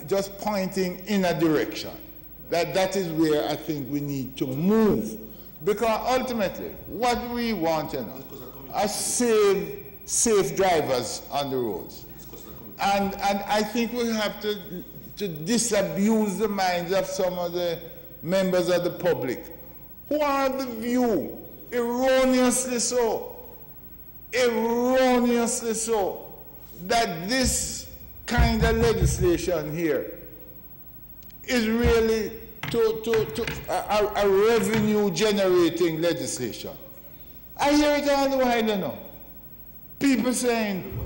just pointing in a direction. That is where I think we need to move. Because ultimately, what we want, are safe drivers on the roads. And I think we have to disabuse the minds of some of the members of the public who are of the view, erroneously so, that this kind of legislation here is really a revenue-generating legislation. I hear it all the while, People saying,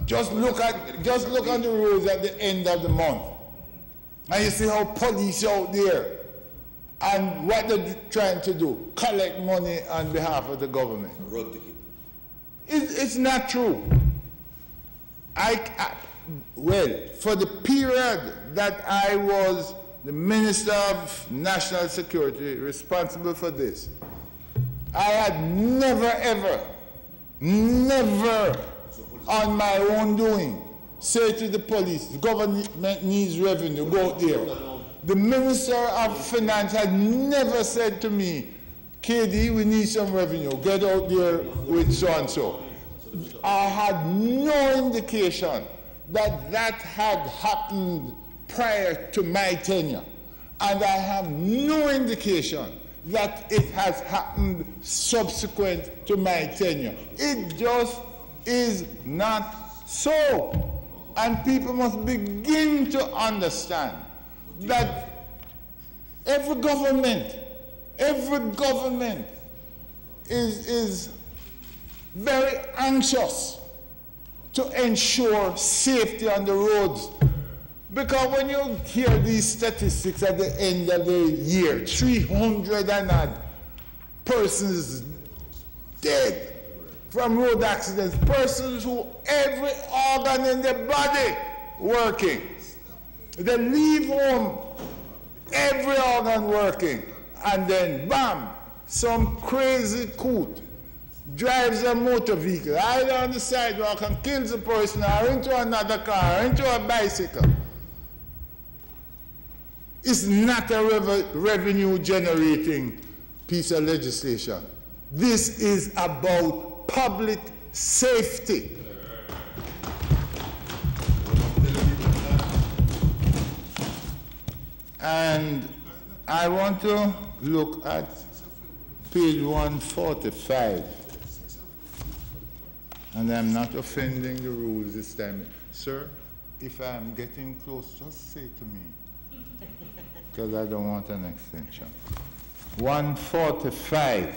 just look on the roads at the end of the month, and you see how police out there, and what they're trying to do, collect money on behalf of the government. It's not true. Well, for the period that I was the Minister of National Security responsible for this, I had never, ever, never on my own doing say to the police, the government needs revenue, go out there. The Minister of Finance had never said to me, KD, we need some revenue, get out there with so-and-so. I had no indication that that had happened prior to my tenure. And I have no indication that it has happened subsequent to my tenure. It just is not so. And people must begin to understand that every government is very anxious to ensure safety on the roads. Because when you hear these statistics at the end of the year, 300 and odd persons dead from road accidents, persons who every organ in their body working. They leave home, every organ working, and then bam, some crazy coot drives a motor vehicle either on the sidewalk and kills a person or into another car or into a bicycle. It's not a revenue-generating piece of legislation. This is about public safety. And I want to look at page 145. And I'm not offending the rules this time. Sir, if I'm getting close, just say to me, because I don't want an extension. 145,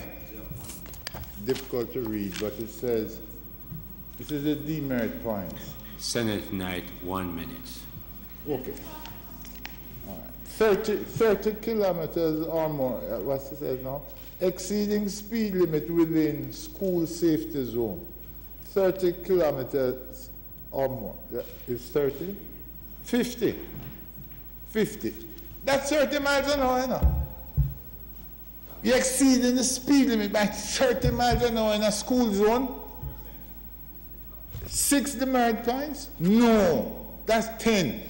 difficult to read, but it says, this is the demerit points. Senate night, 1 minute. Okay. All right. 30 kilometers or more, what's it says now? Exceeding speed limit within school safety zone. 30 kilometers or more. Is 30? 50. 50. That's 30 miles an hour, You're exceeding the speed limit by 30 miles an hour in a school zone. 6 demerit points? No, that's 10.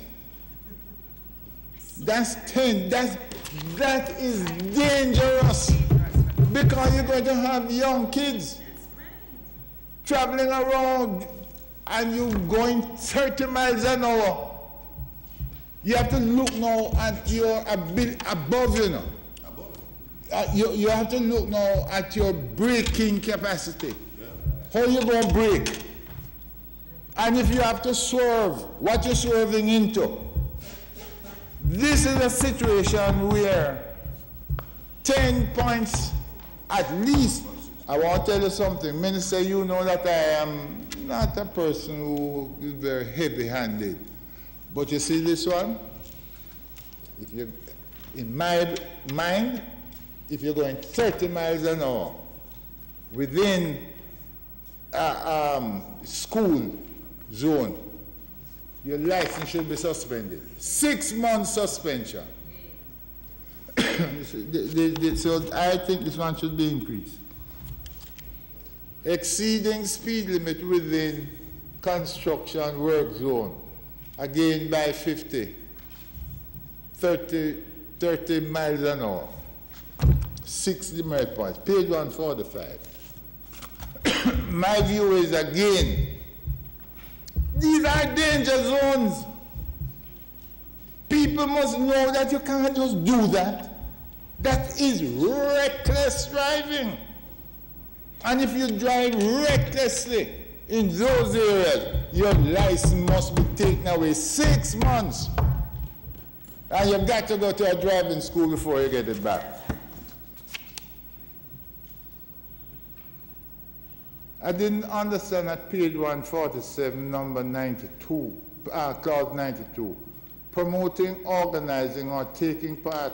That's 10. That is dangerous because you're going to have young kids traveling around and you're going 30 miles an hour. You have to look now at your ability above, you have to look now at your braking capacity. How you going to brake? And if you have to swerve, what you're swerving into. This is a situation where 10 points at least. I want to tell you something. Minister, you know that I am not a person who is very heavy-handed. But you see this one? If you, in my mind, if you're going 30 miles an hour within a school zone, your license should be suspended. 6 months suspension. So I think this one should be increased. Exceeding speed limit within construction work zone. again by 50, 30 miles an hour, 6 demerit points, page 145. My view is, again, these are danger zones. People must know that you can't just do that. That is reckless driving. And if you drive recklessly in those areas, your license must be taken away 6 months. And you've got to go to a driving school before you get it back. I didn't understand at page 147, number 92, clause 92, promoting, organizing, or taking part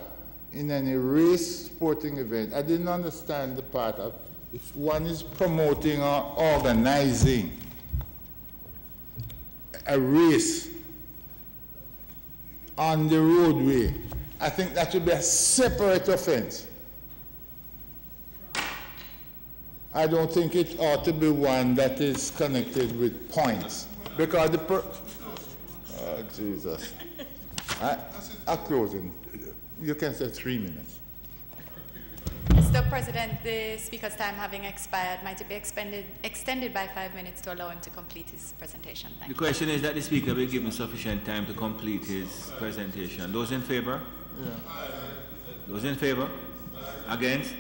in any race sporting event. I didn't understand the part of if one is promoting or organizing a race on the roadway. I think that should be a separate offense. I don't think it ought to be one that is connected with points. Because the oh, Jesus. I'll close in. You can say 3 minutes. Mr. President, the Speaker's time having expired, might it be extended by 5 minutes to allow him to complete his presentation? Thank you. The question is that the Speaker be given sufficient time to complete his presentation. Those in favor? Yeah. Those in favor? Against?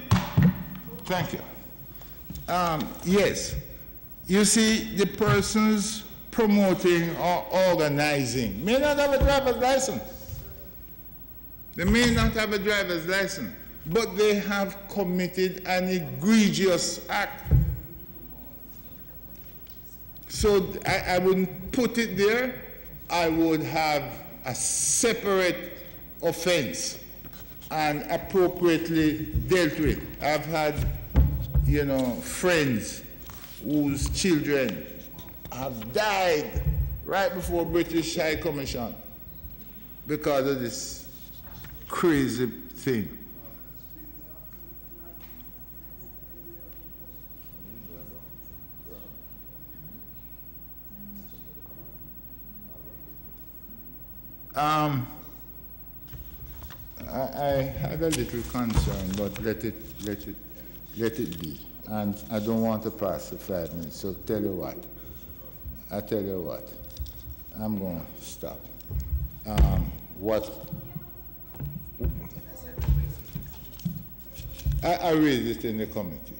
Thank you. Yes. You see, the persons promoting or organizing may not have a driver's license. They may not have a driver's license, but they have committed an egregious act. So I wouldn't put it there. I would have a separate offense and appropriately dealt with. I've had, friends whose children have died right before British High Commission because of this crazy thing. I had a little concern, but let it be. And I don't want to pass the 5 minutes, so I tell you what, I'm going to stop. I raised it in the committee.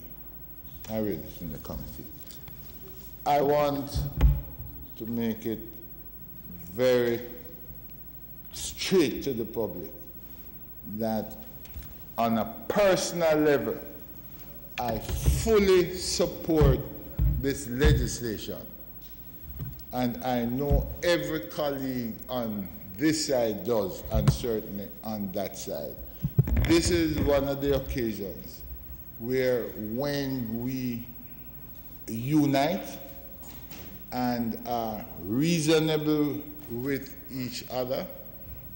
I want to make it very straight to the public that on a personal level, I fully support this legislation. And I know every colleague on this side does, and certainly on that side. This is one of the occasions where when we unite and are reasonable with each other,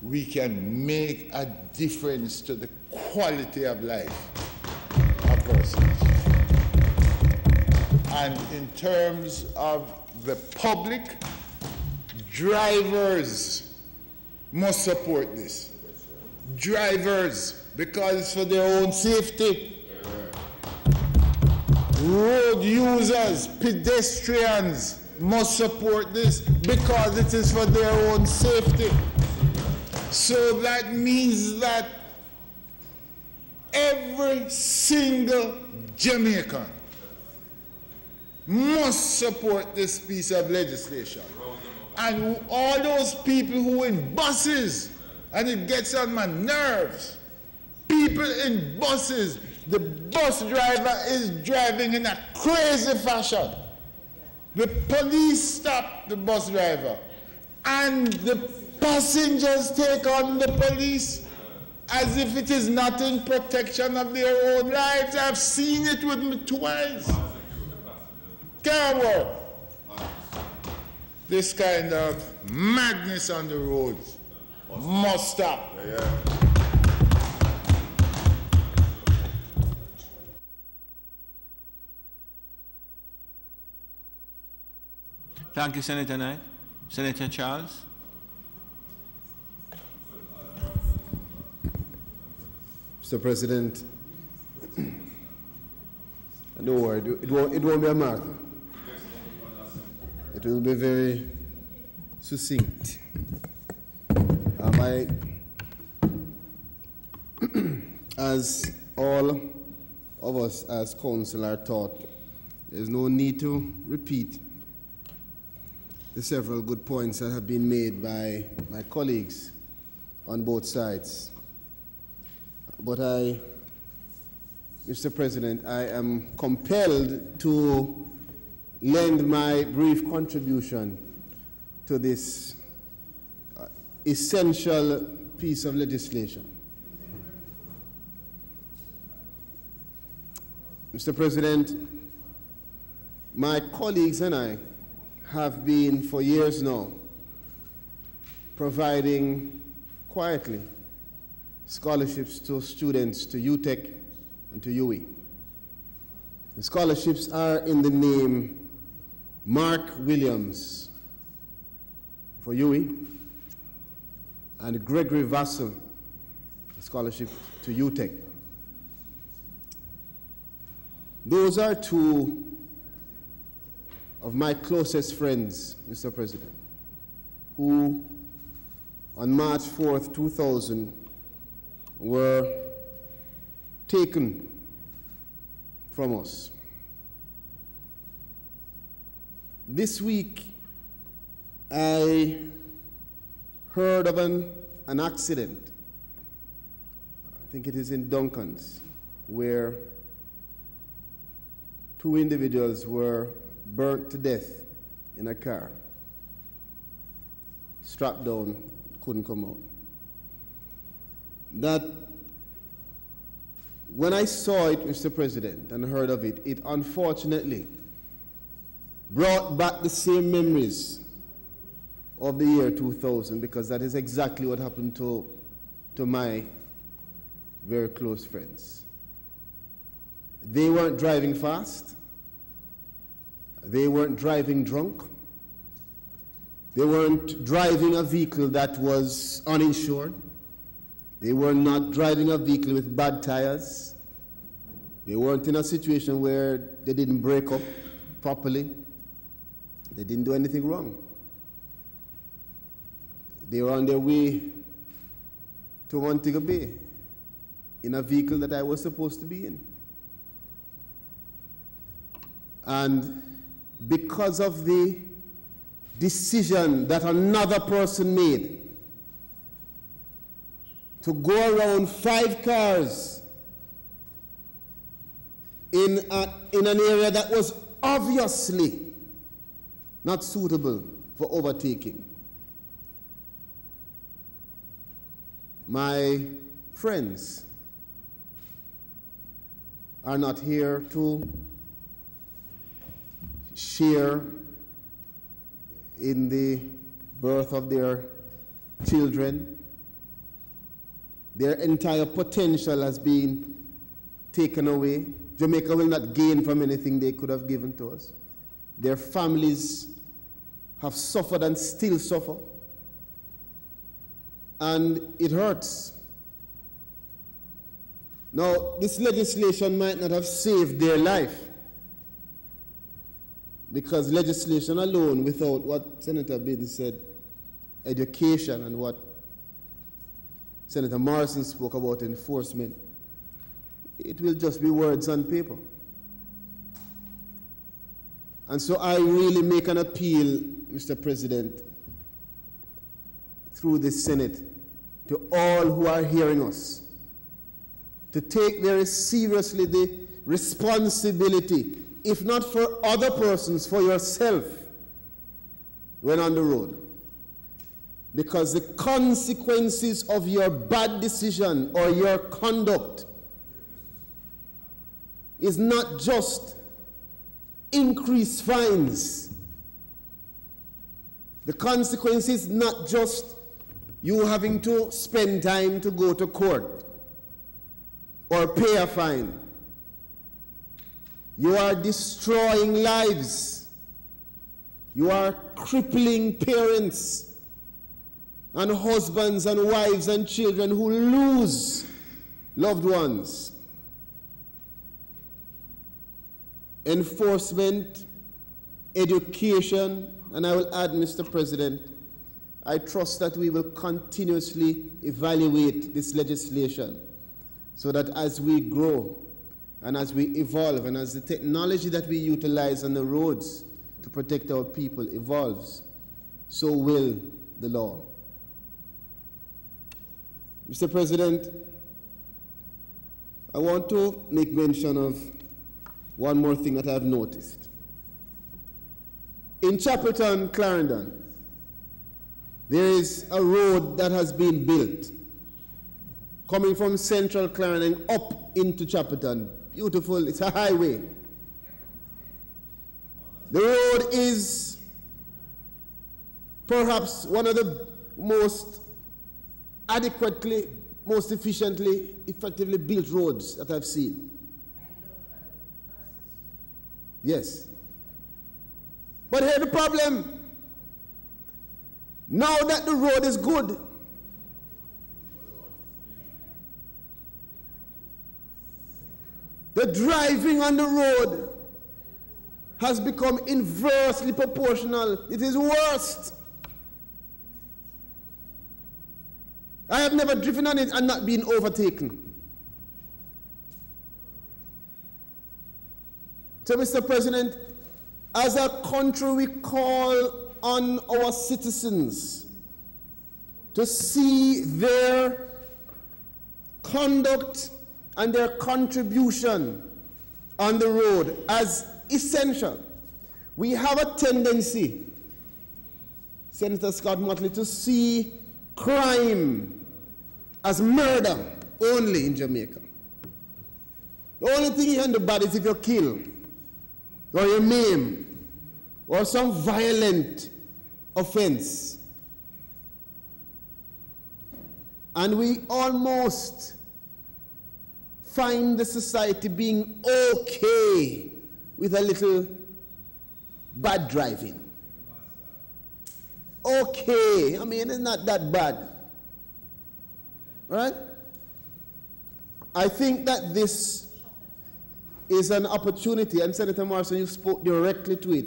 we can make a difference to the quality of life of our citizens. And in terms of the public, drivers must support this. Drivers, because it's for their own safety. Road users, pedestrians must support this because it is for their own safety. So that means that every single Jamaican must support this piece of legislation. And all those people who in buses, and it gets on my nerves, people in buses, the bus driver is driving in a crazy fashion. The police stop the bus driver, and the passengers take on the police as if it is not in protection of their own lives. I've seen it with me twice. Can't work. This kind of madness on the roads must stop. Thank you, Senator Knight. Senator Charles. Mr. President, don't worry, it won't be a marathon. It will be very succinct. As all of us as council are taught, there's no need to repeat the several good points that have been made by my colleagues on both sides. But Mr. President, I am compelled to lend my brief contribution to this essential piece of legislation. Mr. President, my colleagues and I have been for years now providing quietly scholarships to students to UTEC and to UE. The scholarships are in the name Mark Williams for UE and Gregory Vassell, a scholarship to UTEC. Those are two of my closest friends, Mr. President, who on March 4th, 2000, were taken from us. This week, I heard of an accident, I think it is in Duncan's, where two individuals were burnt to death in a car, strapped down, couldn't come out. That when I saw it, Mr. President, and heard of it, it unfortunately brought back the same memories of the year 2000, because that is exactly what happened to my very close friends. They weren't driving fast. They weren't driving drunk. They weren't driving a vehicle that was uninsured. They were not driving a vehicle with bad tires. They weren't in a situation where they didn't break up properly. They didn't do anything wrong. They were on their way to Montego Bay in a vehicle that I was supposed to be in. And because of the decision that another person made to go around 5 cars in an area that was obviously not suitable for overtaking, my friends are not here to share in the birth of their children. Their entire potential has been taken away. Jamaica will not gain from anything they could have given to us. Their families have suffered and still suffer. And it hurts. Now, this legislation might not have saved their life, because legislation alone, without what Senator Biden said, education, and what Senator Morrison spoke about, enforcement, it will just be words on paper. And so I really make an appeal, Mr. President, through the Senate, to all who are hearing us, to take very seriously the responsibility, if not for other persons, for yourself, when on the road. Because the consequences of your bad decision or your conduct is not just increased fines. The consequence is not just you having to spend time to go to court or pay a fine. You are destroying lives. You are crippling parents and husbands and wives and children who lose Loved ones, enforcement, education, and I will add, Mr. President, I trust that we will continuously evaluate this legislation so that as we grow and as we evolve and as the technology that we utilize on the roads to protect our people evolves, so will the law. Mr. President, I want to make mention of one more thing that I've noticed. In Chapelton, Clarendon, there is a road that has been built coming from central Clarendon up into Chapelton. Beautiful, it's a highway. The road is perhaps one of the most adequately, most efficiently, effectively built roads that I've seen. Yes. But here's the problem. Now that the road is good, the driving on the road has become inversely proportional. It is worst. I have never driven on it and not been overtaken. So, Mr. President, as a country, we call on our citizens to see their conduct and their contribution on the road as essential. We have a tendency, Senator Scott Motley, to see crime as murder only in Jamaica. The only thing you can do bad is if you're killed or you maim or some violent offense. And we almost find the society being okay with a little bad driving. Okay, I mean, it's not that bad. All right? I think that this is an opportunity, and Senator Morrison, you spoke directly to it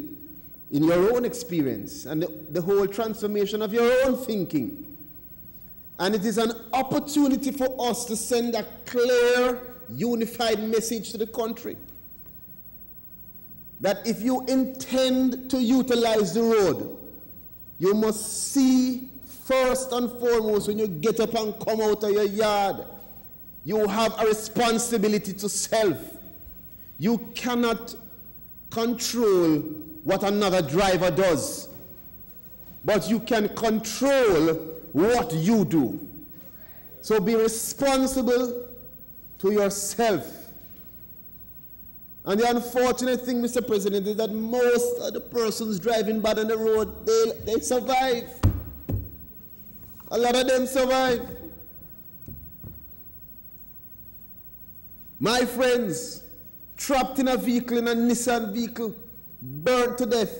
in your own experience and the whole transformation of your own thinking. And it is an opportunity for us to send a clear, unified message to the country that if you intend to utilize the road, you must see first and foremost when you get up and come out of your yard, you have a responsibility to self. You cannot control what another driver does, but you can control what you do. So be responsible to yourself. And the unfortunate thing, Mr. President, is that most of the persons driving bad on the road, they survive. A lot of them survive. My friends, trapped in a vehicle, in a Nissan vehicle, burnt to death.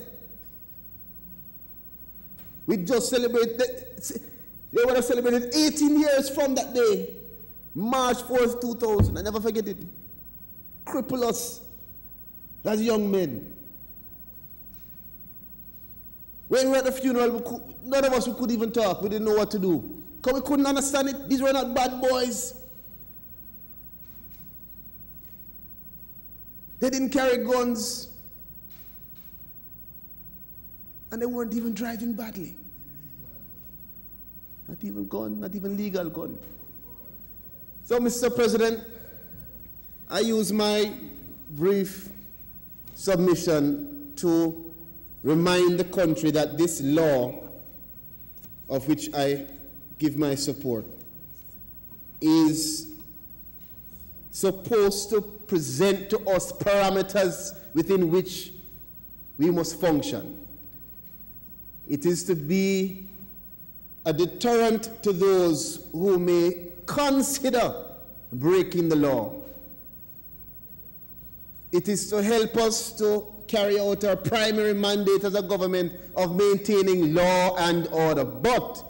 We just celebrated, they would have celebrated 18 years from that day, March 4th, 2000. I never forget it. Cripple us as young men. When we were at the funeral, none of us could even talk. We didn't know what to do. Because we couldn't understand it. These were not bad boys. They didn't carry guns. And they weren't even driving badly. Not even gun, not even legal gun. So, Mr. President, I use my brief submission to remind the country that this law, of which I give my support, is supposed to present to us parameters within which we must function. It is to be a deterrent to those who may consider breaking the law. It is to help us to carry out our primary mandate as a government of maintaining law and order. But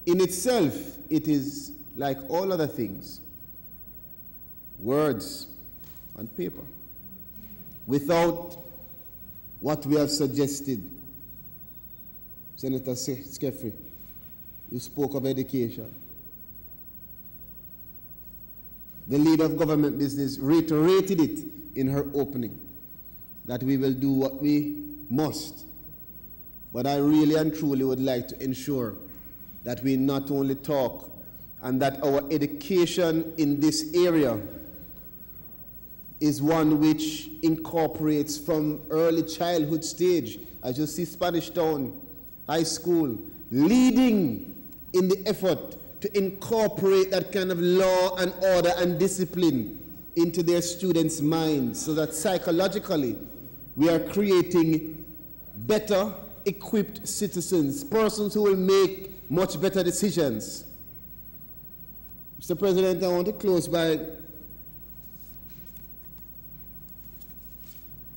in itself, it is like all other things, words on paper. Without what we have suggested, Senator Skeffrey, you spoke of education. The leader of government business reiterated it in her opening, that we will do what we must. But I really and truly would like to ensure that we not only talk, and that our education in this area is one which incorporates from early childhood stage, as you see Spanish Town High School, leading in the effort to incorporate that kind of law and order and discipline into their students' minds, so that psychologically we are creating better equipped citizens, persons who will make much better decisions. Mr. President, I want to close by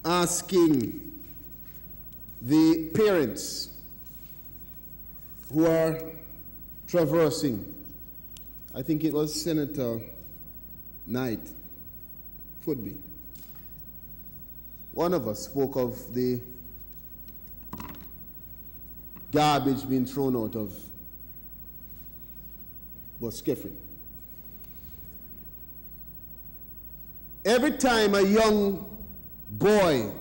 asking the parents who are traversing, I think it was Senator Knight, could be. One of us spoke of the garbage being thrown out of Skeffrey. Every time a young boy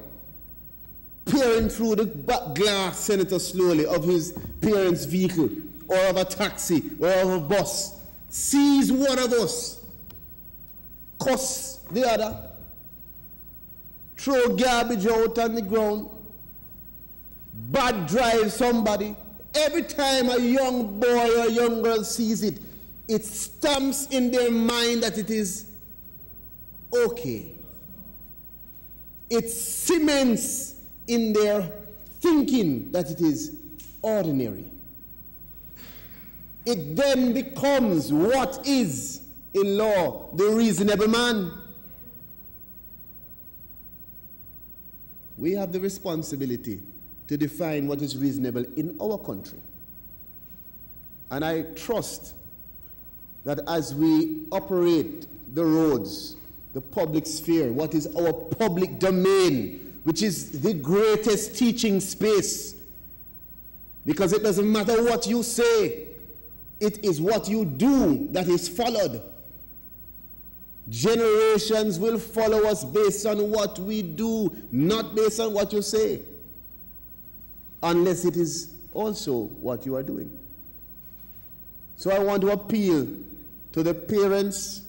peering through the back glass, Senator, slowly, of his parents' vehicle, or of a taxi, or of a bus, sees one of us, cuss the other, throw garbage out on the ground, bad drive somebody, every time a young boy or a young girl sees it, it stamps in their mind that it is okay. It cements in their thinking that it is ordinary. It then becomes what is, in law, the reasonable man. We have the responsibility to define what is reasonable in our country. And I trust that as we operate the roads, the public sphere, what is our public domain, which is the greatest teaching space, because it doesn't matter what you say, it is what you do that is followed. Generations will follow us based on what we do, not based on what you say, unless it is also what you are doing. So I want to appeal to the parents,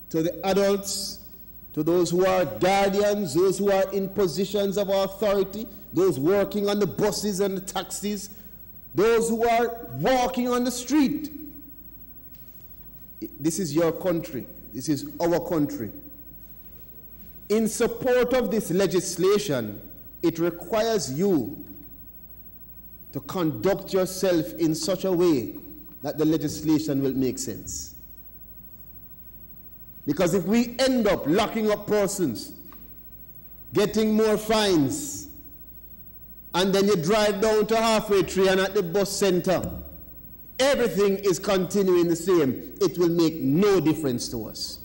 to the adults, to those who are guardians, those who are in positions of authority, those working on the buses and the taxis, those who are walking on the street. This is your country. This is our country. In support of this legislation, it requires you to conduct yourself in such a way that the legislation will make sense. Because if we end up locking up persons, getting more fines, and then you drive down to Halfway Tree and at the bus center, everything is continuing the same, it will make no difference to us.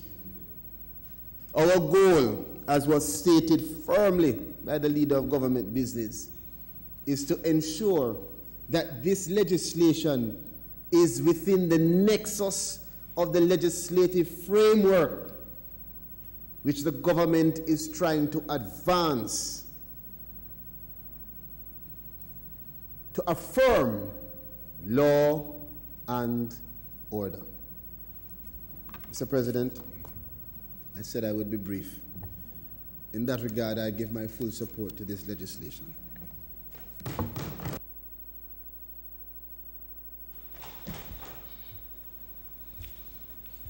Our goal, as was stated firmly by the leader of government business, is to ensure that this legislation is within the nexus of the legislative framework which the government is trying to advance to affirm law and order. Mr. President, I said I would be brief. In that regard, I give my full support to this legislation.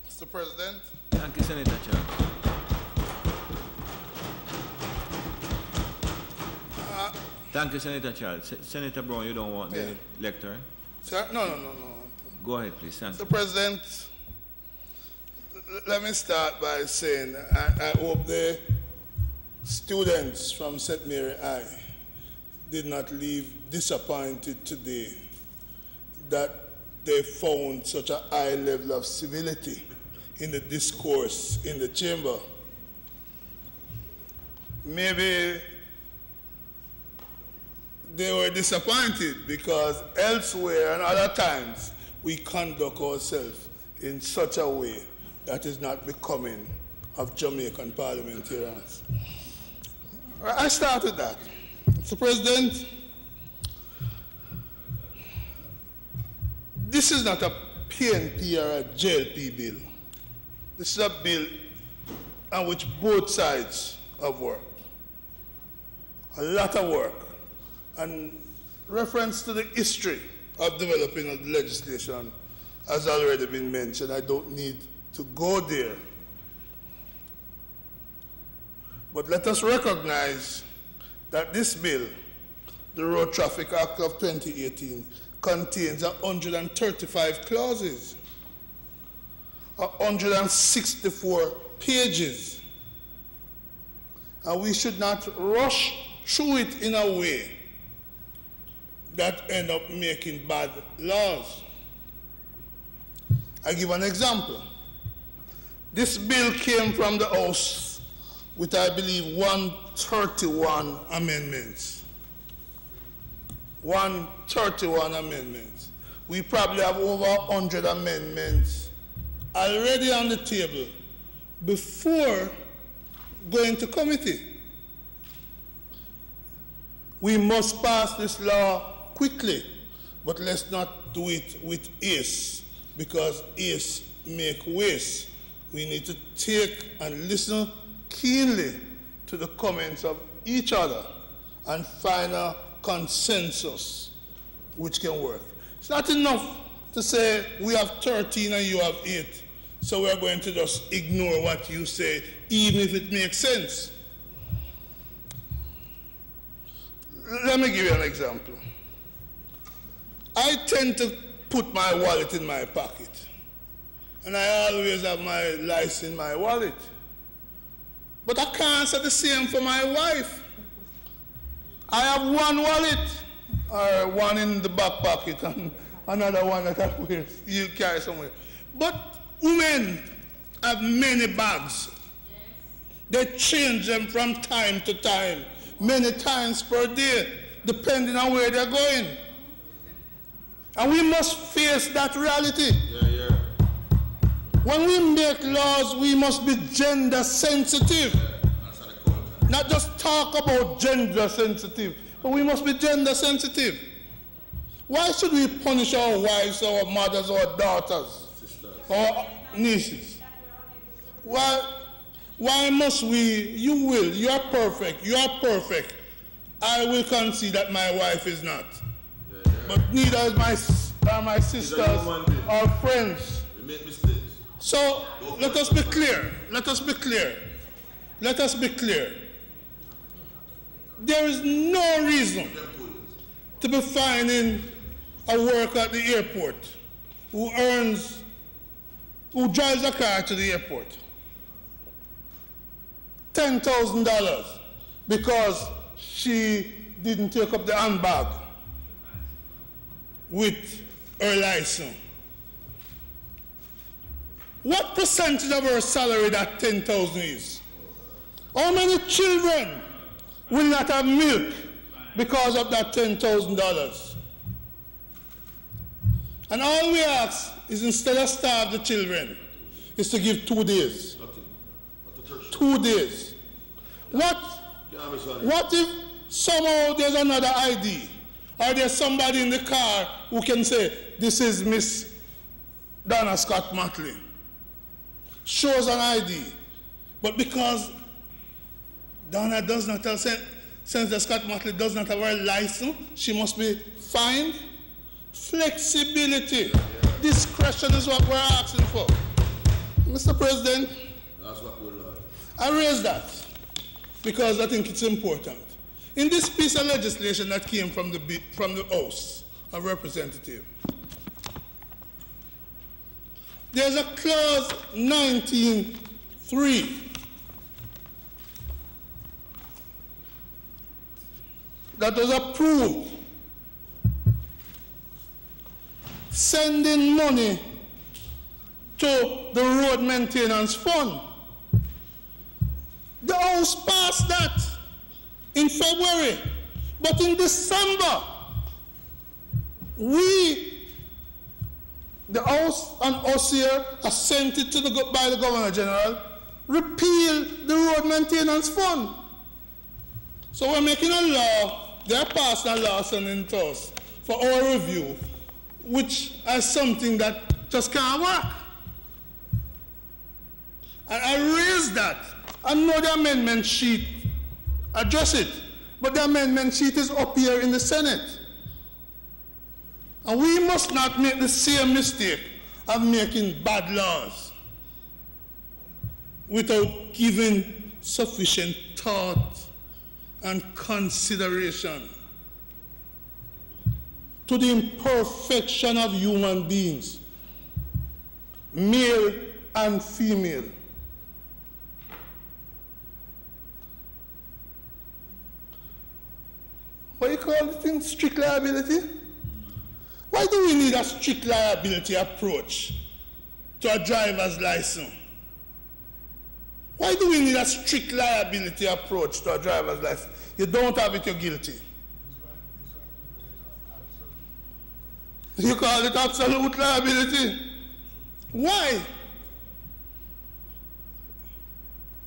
Mr. President. Thank you, Senator Charles. Thank you, Senator Charles. Senator Brown, you don't want the lecture? Sir? No. Go ahead, please. Thank you. Mr. President, let me start by saying I hope the students from St. Mary I did not leave disappointed today that they found such a high level of civility in the discourse in the chamber. Maybe they were disappointed because elsewhere and other times we conduct ourselves in such a way that is not becoming of Jamaican parliamentarians. I started that. Mr. President, this is not a PNP or a JLP bill. This is a bill on which both sides have worked. A lot of work. And reference to the history of developing of the legislation has already been mentioned. I don't need to go there. But let us recognize that this bill, the Road Traffic Act of 2018, contains 135 clauses, 164 pages. And we should not rush through it in a way that end up making bad laws. I give an example. This bill came from the House with, I believe, 131 amendments. 131 amendments. We probably have over 100 amendments already on the table before going to committee. We must pass this law quickly, but let's not do it with haste, because haste make waste. We need to take and listen keenly to the comments of each other and find a consensus which can work. It's not enough to say we have 13 and you have 8, so we're going to just ignore what you say, even if it makes sense. Let me give you an example. I tend to put my wallet in my pocket, and I always have my license in my wallet. But I can't say the same for my wife. I have one wallet, or one in the back pocket, and another one that I wear, you carry somewhere. But women have many bags. They change them from time to time, many times per day, depending on where they're going. And we must face that reality. When we make laws, we must be gender sensitive. Not just talk about gender sensitive, but we must be gender sensitive. Why should we punish our wives, our mothers, our daughters, our nieces? Why must we? You will. You are perfect. You are perfect. I will concede that my wife is not. But neither is my sisters or friends. We make mistakes. So let us be clear. Let us be clear. Let us be clear. There is no reason to be finding a worker at the airport who drives a car to the airport $10,000 because she didn't take up the handbag with her license. What percentage of her salary that $10,000 is? How many children will not have milk because of that $10,000? And all we ask is, instead of starve the children, is to give 2 days. 2 days. What if somehow there's another ID, or there's somebody in the car who can say, this is Miss Donna Scott Matley? Shows an ID. But because Donna does not have, since the Scott Matley does not have her license, she must be fined. Flexibility. Discretion is what we're asking for. Mr. President, that's what we're like. I raise that because I think it's important. In this piece of legislation that came from the House of Representatives, there's a clause 19.3 that was approved sending money to the road maintenance fund. The House passed that in February, but in December, the House and us here, assented to by the Governor General, repeal the road maintenance fund. So we're making a law, they're passing a law sending it to us for our review, which is something that just can't work. And I raised that. I know the amendment sheet address it, but the amendment sheet is up here in the Senate. And we must not make the same mistake of making bad laws without giving sufficient thought and consideration to the imperfection of human beings, male and female. What do you call the thing? Strict liability? Why do we need a strict liability approach to a driver's license? Why do we need a strict liability approach to a driver's license? You don't have it, you're guilty. You call it absolute liability. Why?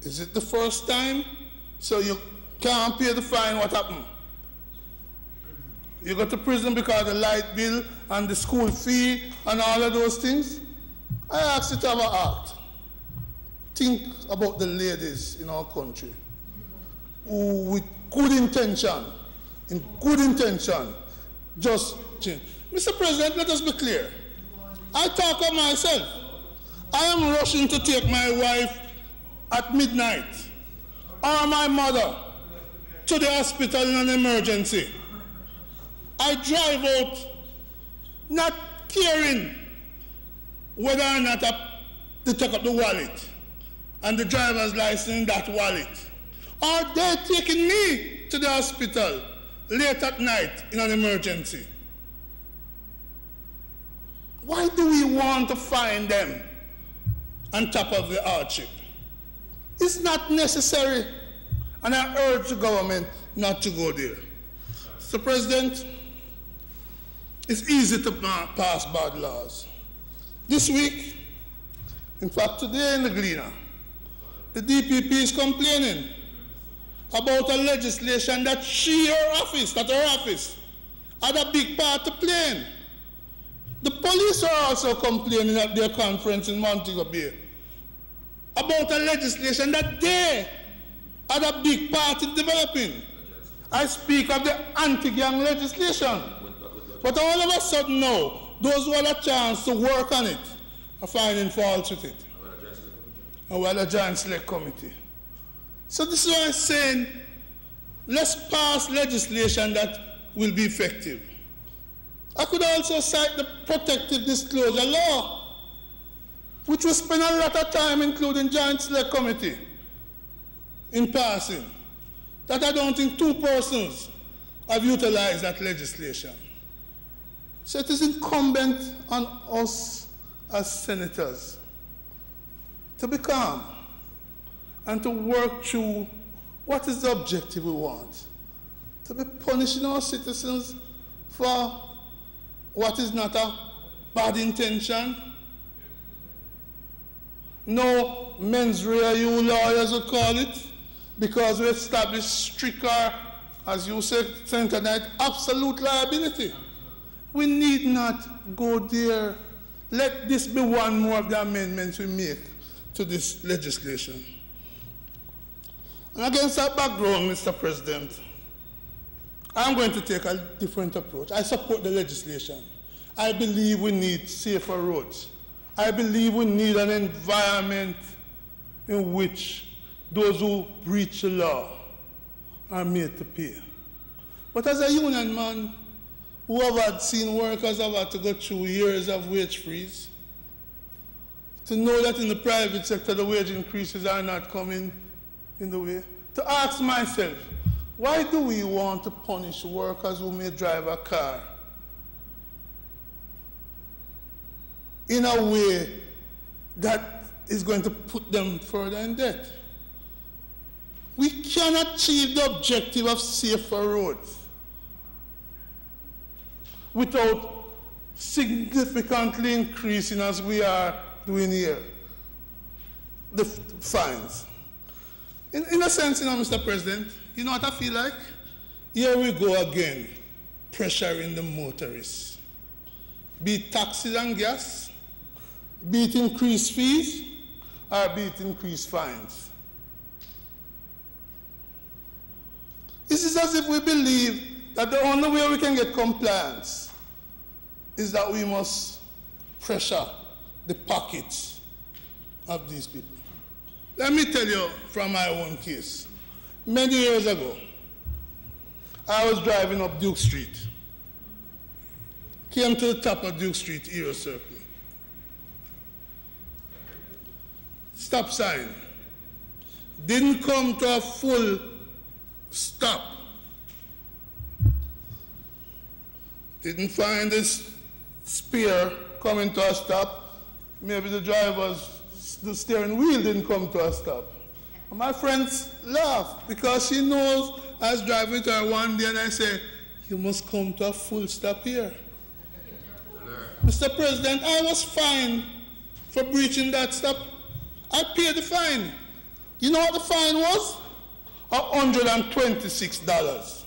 Is it the first time? So you can't pay the fine, what happened? You go to prison because of the light bill and the school fee and all of those things? I ask you to have a heart. Think about the ladies in our country who, with good intention, just change. Mr. President, let us be clear. I talk of myself. I am rushing to take my wife at midnight or my mother to the hospital in an emergency. I drive out not caring whether or not they take up the wallet and the driver's license in that wallet. Or they're taking me to the hospital late at night in an emergency. Why do we want to find them on top of the hardship? It's not necessary, and I urge the government not to go there. Mr. President, it's easy to pass bad laws. This week, in fact today in the Gleaner, the DPP is complaining about a legislation that her office, had a big part to play in. The police are also complaining at their conference in Montego Bay about a legislation that they had a big part in developing. I speak of the anti-gang legislation. But all of a sudden now, those who had a chance to work on it are finding fault with it. And we had a joint select committee. So this is why I'm saying, let's pass legislation that will be effective. I could also cite the protective disclosure law, which we spend a lot of time, including joint select committee, in passing, that I don't think 2 persons have utilized that legislation. So it is incumbent on us as senators to be calm and to work through what is the objective we want. To be punishing our citizens for what is not a bad intention. No mens rea, you lawyers would call it, because we established stricter, as you said, Senator Knight, absolute liability. We need not go there. Let this be one more of the amendments we make to this legislation. And against that background, Mr. President, I'm going to take a different approach. I support the legislation. I believe we need safer roads. I believe we need an environment in which those who breach the law are made to pay. But as a union man, who have had seen workers have had to go through years of wage freeze, to know that in the private sector the wage increases are not coming in the way, to ask myself, why do we want to punish workers who may drive a car in a way that is going to put them further in debt. We cannot achieve the objective of safer roads without significantly increasing, as we are doing here, the fines. In a sense, Mr. President, you know what I feel like? Here we go again, pressuring the motorists. Be it taxes and gas, be it increased fees, or be it increased fines. This is as if we believe that the only way we can get compliance is that we must pressure the pockets of these people. Let me tell you from my own case. Many years ago, I was driving up Duke Street. Came to the top of Duke Street, Hero Circle. Stop sign. Didn't come to a full stop. Didn't find this spear coming to a stop. Maybe the the steering wheel didn't come to a stop. And my friends laughed because she knows I was driving to her one day and I said, you must come to a full stop here. Mr. President, I was fined for breaching that stop. I paid the fine. You know what the fine was? $126.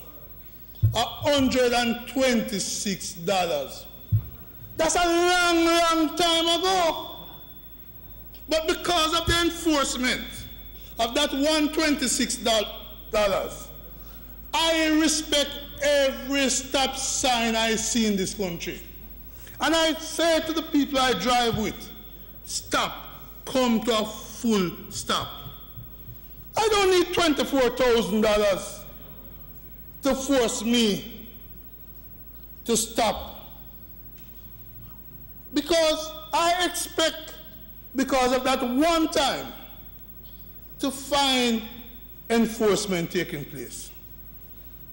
$126. That's a long, long time ago. But because of the enforcement of that $126, I respect every stop sign I see in this country. And I say to the people I drive with, stop, come to a full stop. I don't need $24,000 to force me to stop. Because I expect, because of that one time, to find enforcement taking place.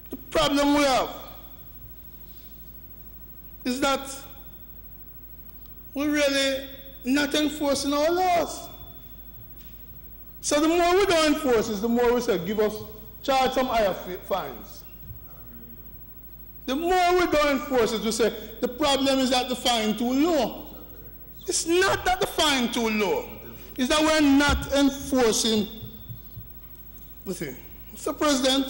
The problem we have is that we're really not enforcing our laws. So the more we don't enforce it, the more we say, charge some higher fines. The more we don't enforce it, we say, the problem is that the fine too low. It's not that the fine too low. It's that we're not enforcing the thing. Mr. President,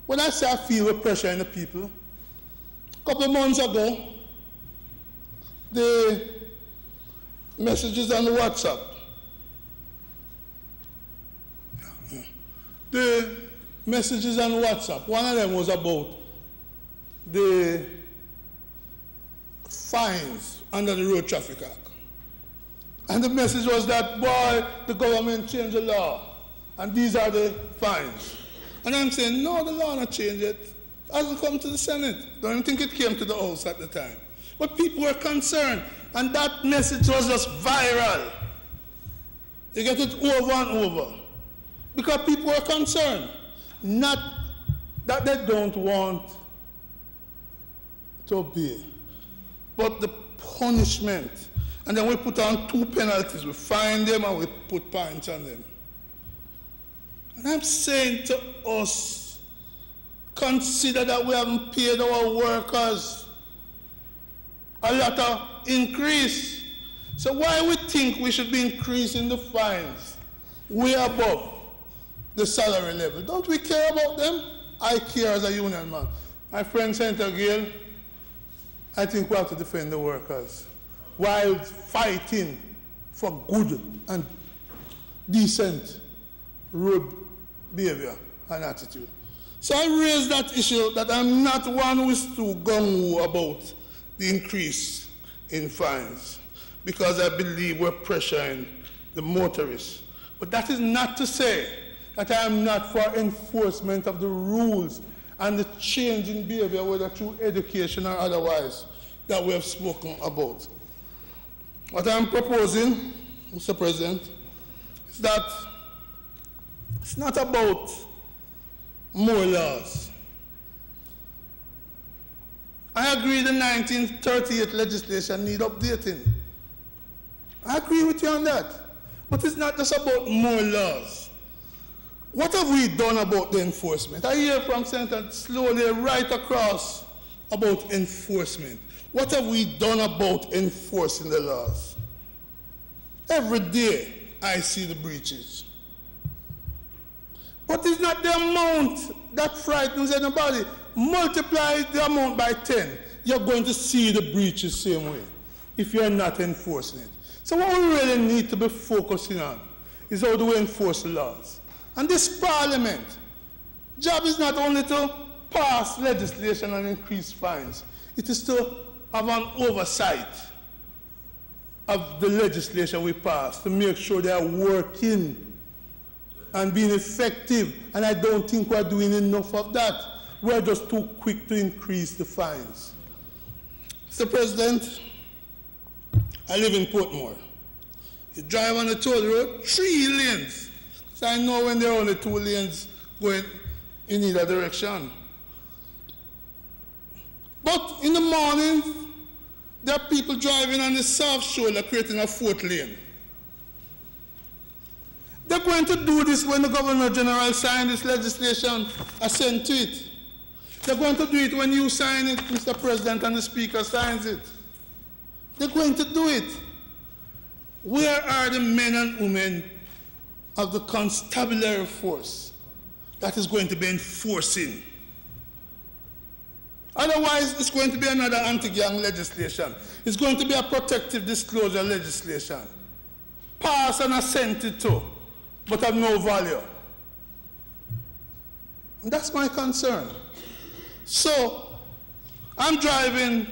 when I say I feel we're pressuring the people, a couple of months ago, the messages on the WhatsApp, one of them was about the fines under the Road Traffic Act. And the message was that, boy, the government changed the law, and these are the fines. And I'm saying, no, the law not changed it. It hasn't come to the Senate. Don't even think it came to the House at the time. But people were concerned, and that message was just viral. You get it over and over. Because people were concerned. Not that they don't want to obey, but the punishment. And then we put on 2 penalties. We fine them and we put points on them. And I'm saying to us, consider that we haven't paid our workers a lot of increase. So why we think we should be increasing the fines way above the salary level? Don't we care about them? I care as a union man. My friend Senator Gale, I think we have to defend the workers while fighting for good and decent road behavior and attitude. So I raised that issue that I'm not one who is too gung-ho about the increase in fines, because I believe we're pressuring the motorists. But that is not to say that I am not for enforcement of the rules and the change in behavior, whether through education or otherwise, that we have spoken about. What I'm proposing, Mr. President, is that it's not about more laws. I agree the 1938 legislation need updating. I agree with you on that. But it's not just about more laws. What have we done about the enforcement? I hear from Senator slowly right across about enforcement. What have we done about enforcing the laws? Every day I see the breaches. But it's not the amount that frightens anybody. Multiply the amount by 10. You're going to see the breaches the same way if you're not enforcing it. So what we really need to be focusing on is how do we enforce the laws. And this parliament, job is not only to pass legislation and increase fines. It is to have an oversight of the legislation we pass to make sure they are working and being effective. And I don't think we're doing enough of that. We're just too quick to increase the fines. Mr. President, I live in Portmore. You drive on the toll road, 3 lanes. So I know when there are only 2 lanes going in either direction. But in the morning, there are people driving on the south shoulder creating a 4th lane. They're going to do this when the Governor General signs this legislation, assent to it. They're going to do it when you sign it, Mr. President, and the Speaker signs it. They're going to do it. Where are the men and women of the constabulary force that is going to be enforcing? Otherwise, it's going to be another anti-gang legislation. It's going to be a protective disclosure legislation. Passed and assented to, but of no value. And that's my concern. So, I'm driving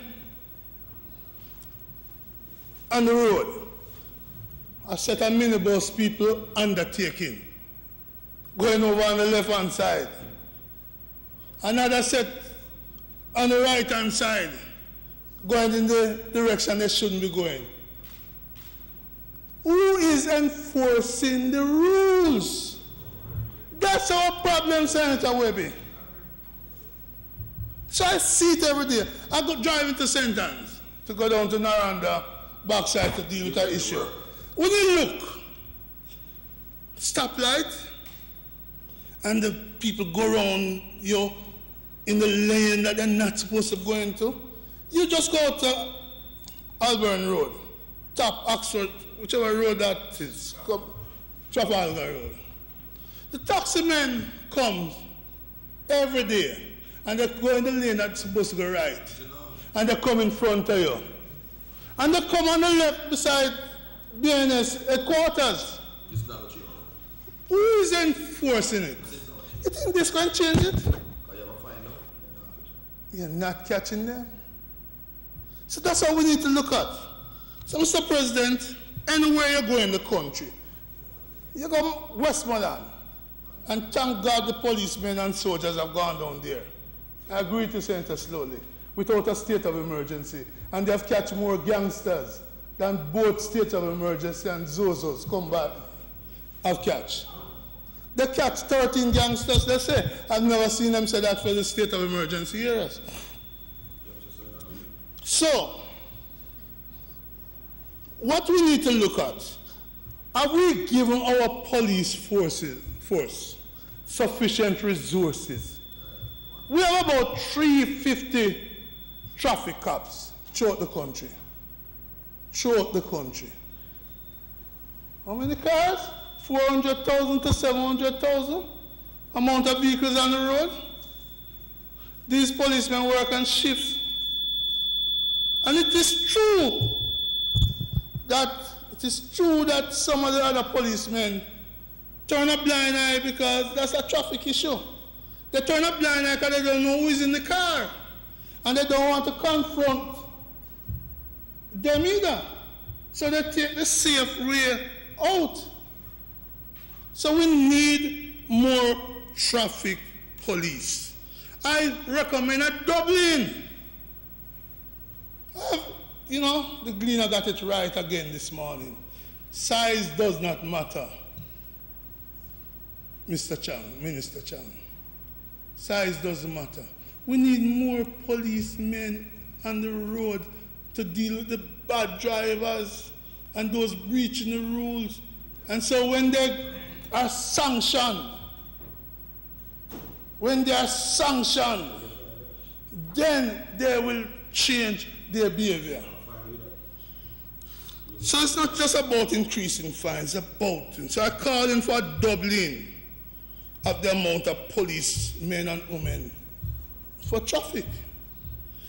on the road. A set of minibus people undertaking, going over on the left-hand side. Another set on the right-hand side, going in the direction they shouldn't be going. Who is enforcing the rules? That's our problem, Senator Webby. So I see it every day. I go driving to St. Anne's to go down to Naranda, backside to deal with that issue. When you look, stoplight, and the people go around you in the lane that they're not supposed to go into, you just go to Alburn Road, top Oxford, whichever road that is, Trafalgar Road. The taxi man comes every day, and they go in the lane that's supposed to go right, and they come in front of you. And they come on the left beside BNS headquarters. Who is enforcing it? You think this can change it? You're not catching them. So that's how we need to look at. So, Mr. President, anywhere you go in the country, you go Westmoreland, and thank God the policemen and soldiers have gone down there. I agree to Senator Slowly, without a state of emergency, and they have catch more gangsters than both states of emergency and Zozos come back have catch. They catch 13 gangsters, they say. I've never seen them say that for the state of emergency years. So, what we need to look at, have we given our police force sufficient resources? We have about 350 traffic cops throughout the country. How many cars? 400,000 to 700,000 amount of vehicles on the road. These policemen work on shifts. And it is true that some of the other policemen turn a blind eye because that's a traffic issue. They turn a blind eye because they don't know who is in the car. And they don't want to confront them either. So they take the safe way out. So we need more traffic police. I recommend a doubling. You know, the Gleaner got it right again this morning. Size does not matter, Mr. Chang, Minister Chang. Size doesn't matter. We need more policemen on the road to deal with the bad drivers and those breaching the rules. And so when they are sanctioned, then they will change their behavior. So it's not just about increasing fines, it's about things. So I'm calling for a doubling of the amount of policemen and women for traffic.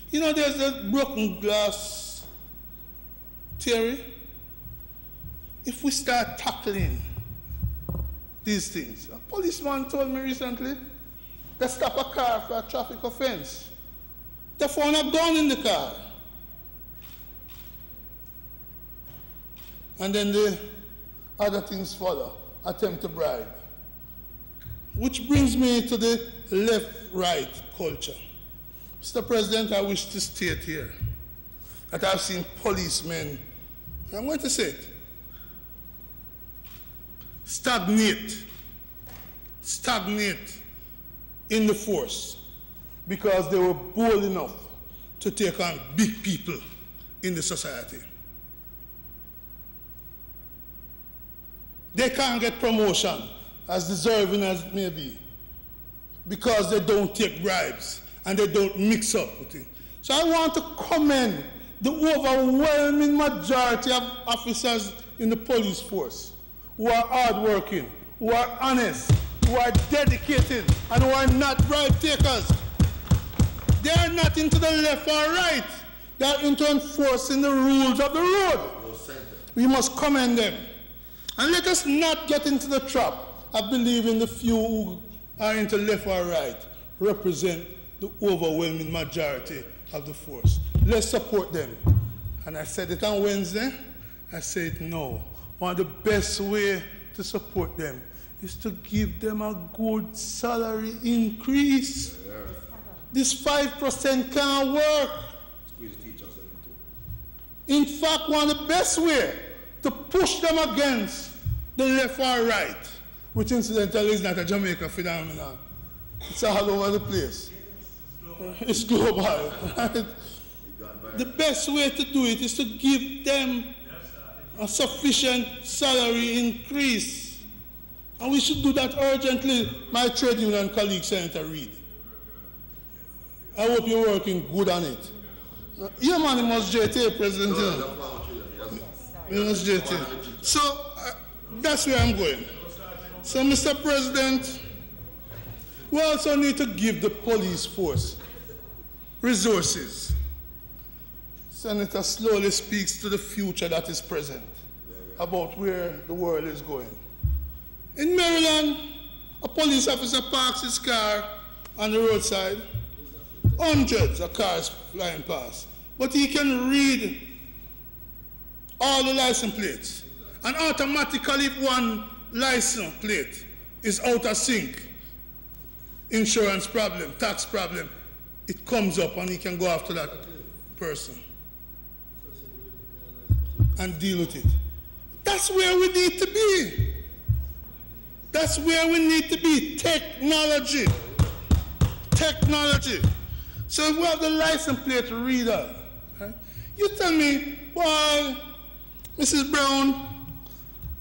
You know, there's a broken glass theory. If we start tackling these things, a policeman told me recently, they stop a car for a traffic offense. They found a gun in the car. And then the other things follow, attempt to bribe. Which brings me to the left-right culture. Mr. President, I wish to state here that I've seen policemen, I'm going to say it, stagnate in the force because they were bold enough to take on big people in the society. They can't get promotion, as deserving as it may be, because they don't take bribes and they don't mix up with it. So I want to commend the overwhelming majority of officers in the police force who are hardworking, who are honest, who are dedicated, and who are not bribe takers. They are not into the left or right. They are into enforcing the rules of the road. We must commend them. And let us not get into the trap of believing the few who are into left or right represent the overwhelming majority of the force. Let's support them. And I said it on Wednesday. I said no. One of the best ways to support them is to give them a good salary increase. This 5% can't work. In fact, one of the best ways to push them against the left or right, which incidentally is not a Jamaica phenomenon. It's all over the place. It's global. Right? The best way to do it is to give them a sufficient salary increase. And we should do that urgently, my trade union colleague, Senator Reid. I hope you're working good on it. Yeah, man, you must JT, President. You must JT. So that's where I'm going. So, Mr. President, we also need to give the police force resources. Senator slowly speaks to the future that is present, about where the world is going. In Maryland, a police officer parks his car on the roadside. Hundreds of cars flying past. But he can read all the license plates. And automatically, if one license plate is out of sync, insurance problem, tax problem, it comes up and he can go after that person and deal with it. That's where we need to be. That's where we need to be. Technology. Technology. So if we have the license plate reader, right? You tell me, why, Mrs. Brown,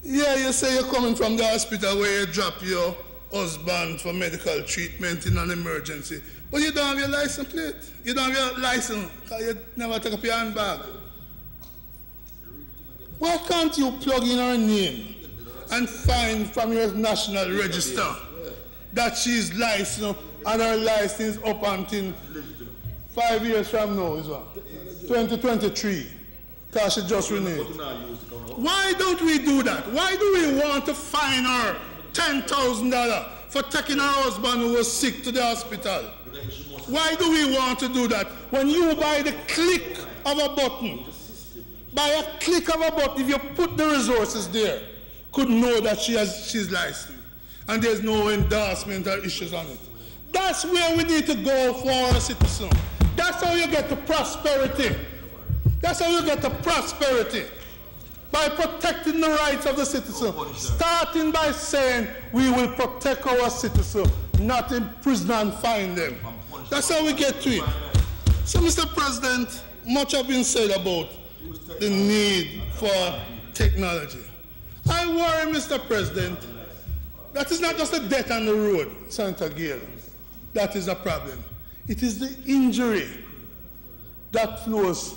yeah, you say you're coming from the hospital where you drop your husband for medical treatment in an emergency, but you don't have your license plate. You don't have your license because you never take up your handbag. Why can't you plug in her name and find from your national register that she's licensed and her license up until 5 years from now is what? 2023, because she just renewed. Why don't we do that? Why do we want to fine her $10,000 for taking her husband who was sick to the hospital? Why do we want to do that? When you, by the click of a button, by a click of a button, if you put the resources there, could know that she's licensed and there's no endorsement or issues on it. That's where we need to go for our citizens. That's how you get to prosperity. That's how you get to prosperity. By protecting the rights of the citizen. Starting by saying we will protect our citizens, not imprison and fine them. That's how we get to it. So, Mr. President, much has been said about the need for technology. I worry, Mr. President, that is not just the death on the road, Senator Gale, that is a problem. It is the injury that flows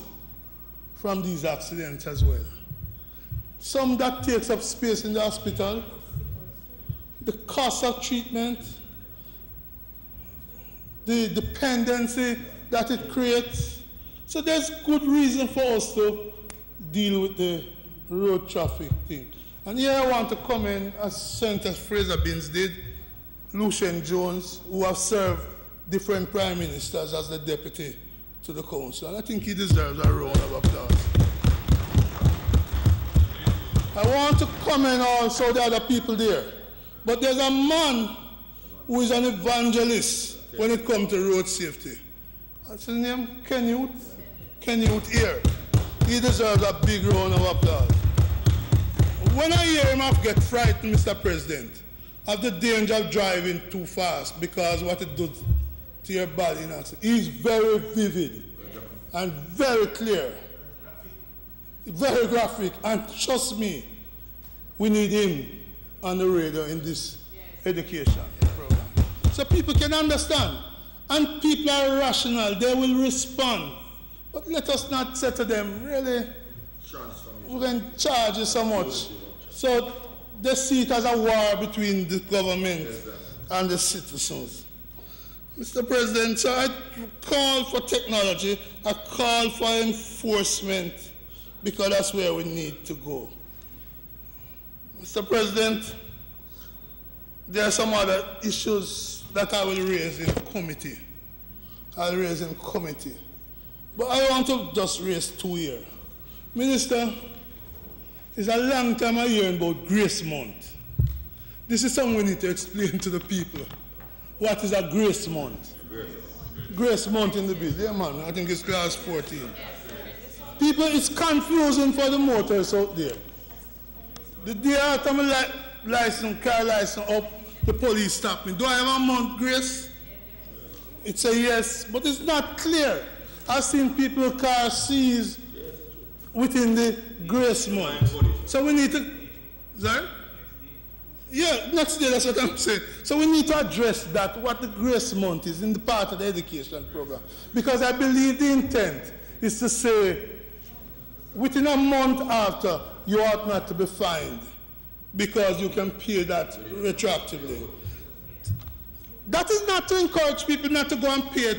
from these accidents as well. Some that takes up space in the hospital, the cost of treatment, the dependency that it creates. So there's good reason for us to deal with the road traffic thing. And here I want to comment, as Senator Fraser Binns did, Lucian Jones, who have served different prime ministers as the deputy to the council. And I think he deserves a round of applause. I want to comment also the other people there. But there's a man who is an evangelist when it comes to road safety. What's his name? Kenute here. He deserves a big round of applause. When I hear him, I get frightened, Mr. President, of the danger of driving too fast because what it does to your body. He's very vivid and very clear, very graphic, and trust me, we need him on the radar in this education program. So people can understand, and people are rational, they will respond. But let us not say to them, really, we're going to charge you so much. So they see it as a war between the government and the citizens. Mr. President, so I call for technology, I call for enforcement, because that's where we need to go. Mr. President, there are some other issues that I will raise in committee. I'll raise in committee. But I want to just raise two here. Minister, it's a long time I'm hearing about Grace Month. This is something we need to explain to the people. What is a Grace Month? Grace Month in the bill. Yeah, man, I think it's class 14. People, it's confusing for the motorists out there. The day after my license, car license up, the police stop me. Do I have a month grace? It's a yes, but it's not clear. I've seen people car seized within the grace month. So we need to, sorry? Yeah, next day, that's what I'm saying. So we need to address that, what the grace month is in the part of the education program. Because I believe the intent is to say, within a month after, you ought not to be fined because you can pay that retroactively. That is not to encourage people not to go and pay it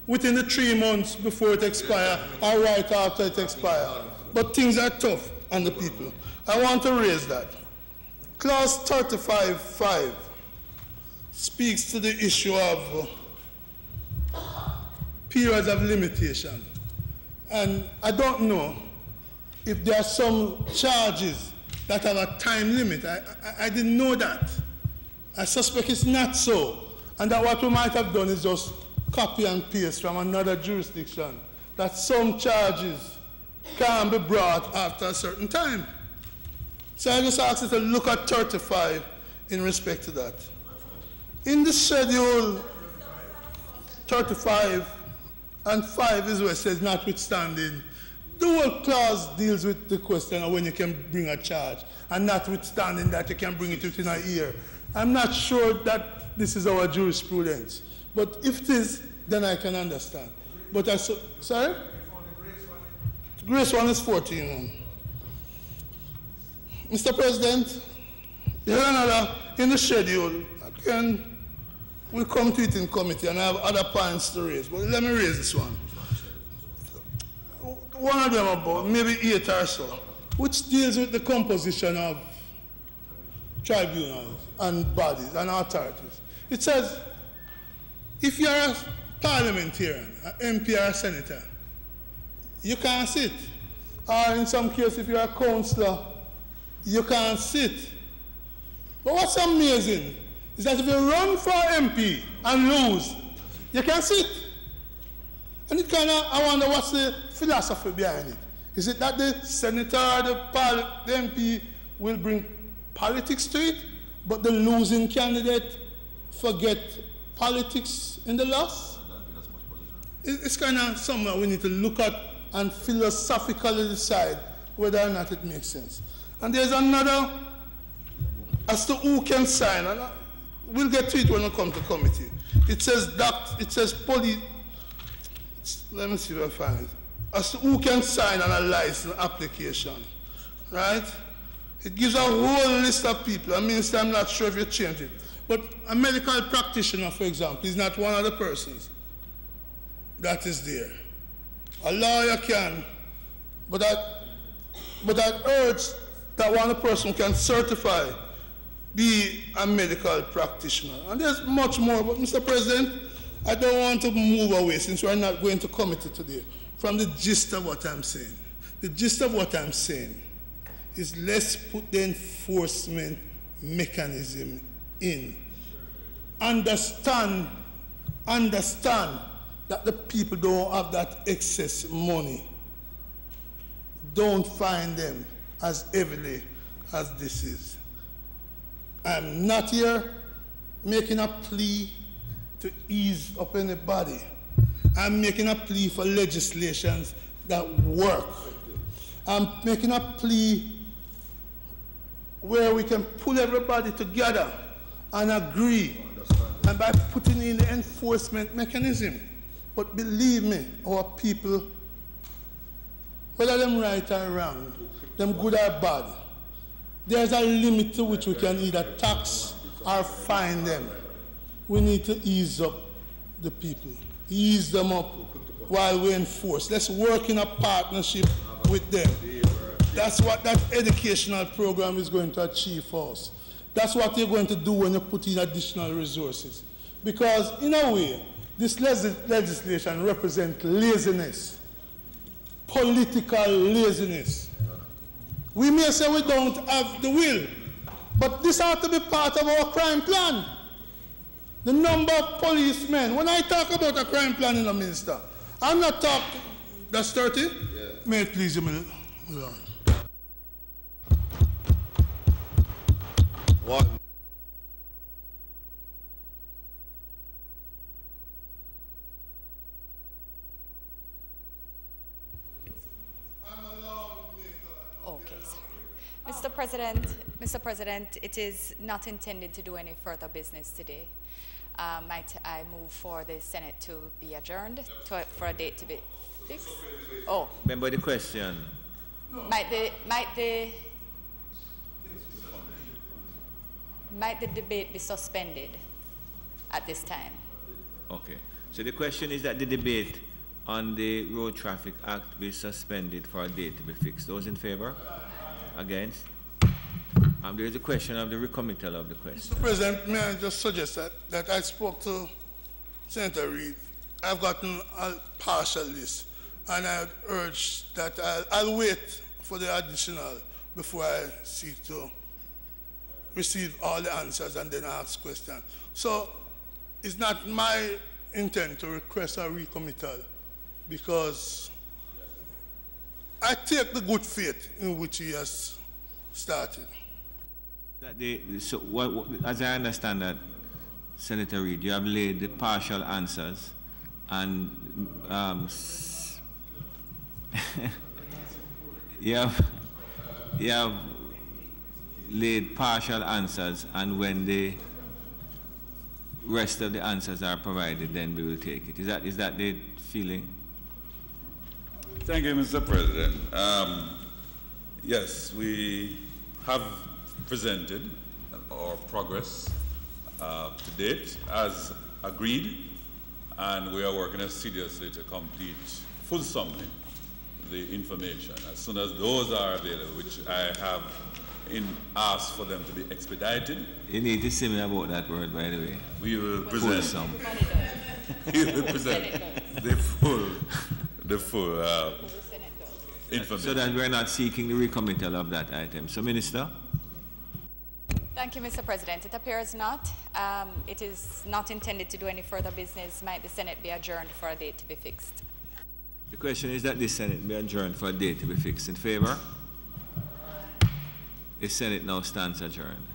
within the 3 months before it expires or right after it expires. But things are tough on the people. I want to raise that. Clause 35.5 speaks to the issue of periods of limitation. And I don't know if there are some charges that have a time limit. I didn't know that. I suspect it's not so. And that what we might have done is just copy and paste from another jurisdiction, that some charges can be brought after a certain time. So I just ask you to look at 35 in respect to that. In the schedule 35 and 5 is where it says notwithstanding. The whole clause deals with the question of when you can bring a charge, and notwithstanding that you can bring it within a year. I'm not sure that this is our jurisprudence, but if it is, then I can understand. But I sorry? Grace one is 14. Mr. President, there's another in the schedule. Again, we'll come to it in committee, and I have other points to raise. But let me raise this one. One of them about maybe 8 or so, which deals with the composition of tribunals and bodies and authorities. It says, if you're a parliamentarian, an MP or a senator, you can't sit. Or in some cases, if you're a councillor, you can't sit. But what's amazing is that if you run for MP and lose, you can sit. And it kind of, I wonder what's the philosophy behind it. Is it that the senator or the MP will bring politics to it, but the losing candidate forget politics in the loss? It's kind of something that we need to look at and philosophically decide whether or not it makes sense. And there's another, as to who can sign, and we'll get to it when we come to committee. It says police, let me see if I find it. As to who can sign on a license application, right? It gives a whole list of people. Minister, I'm not sure if you change it. But a medical practitioner, for example, is not one of the persons that is there. A lawyer can, but I urge that one person can certify, be a medical practitioner. And there's much more, but Mr. President, I don't want to move away, since we're not going to committee today, from the gist of what I'm saying. The gist of what I'm saying is, let's put the enforcement mechanism in. Understand that the people don't have that excess money. Don't find them as heavily as this is. I'm not here making a plea to ease up anybody. I'm making a plea for legislations that work. I'm making a plea where we can pull everybody together and agree, and by putting in the enforcement mechanism. But believe me, our people, whether them right or wrong, them good or bad, there's a limit to which we can either tax or fine them. We need to ease up the people, ease them up while we enforce. Let's work in a partnership with them. That's what that educational program is going to achieve for us. That's what you're going to do when you put in additional resources. Because in a way, this legislation represents laziness, political laziness. We may say we don't have the will, but this ought to be part of our crime plan. The number of policemen. When I talk about a crime plan in a minister, I'm not talking, that's 30? Yeah. May it please you, my Lord. What? Okay, sorry. Mr. President, it is not intended to do any further business today. Might I move for the Senate to be adjourned for a date to be fixed? Oh. Remember the question. Might the debate be suspended at this time? Okay. So the question is that the debate on the Road Traffic Act be suspended for a date to be fixed. Those in favor? Against? There is a question of the recommittal of the question. Mr. President, may I just suggest that I spoke to Senator Reid. I've gotten a partial list, and I urge that I'll wait for the additional before I seek to receive all the answers and then ask questions. So it's not my intent to request a recommittal, because I take the good faith in which he has started. As I understand that, Senator Reid, you have laid the partial answers, and you have laid partial answers, and when the rest of the answers are provided, then we will take it. Is that the feeling? Thank you, Mr. President. Yes, we have presented our progress to date as agreed, and we are working assiduously to complete fulsomely the information. As soon as those are available, which I have asked for them to be expedited. You need to say me about that word, by the way. We will present we will present the full information. So that we're not seeking the recommittal of that item. So, Minister? Thank you, Mr. President. It appears not. It is not intended to do any further business. Might the Senate be adjourned for a date to be fixed? The question is that the Senate be adjourned for a date to be fixed. In favor? The Senate now stands adjourned.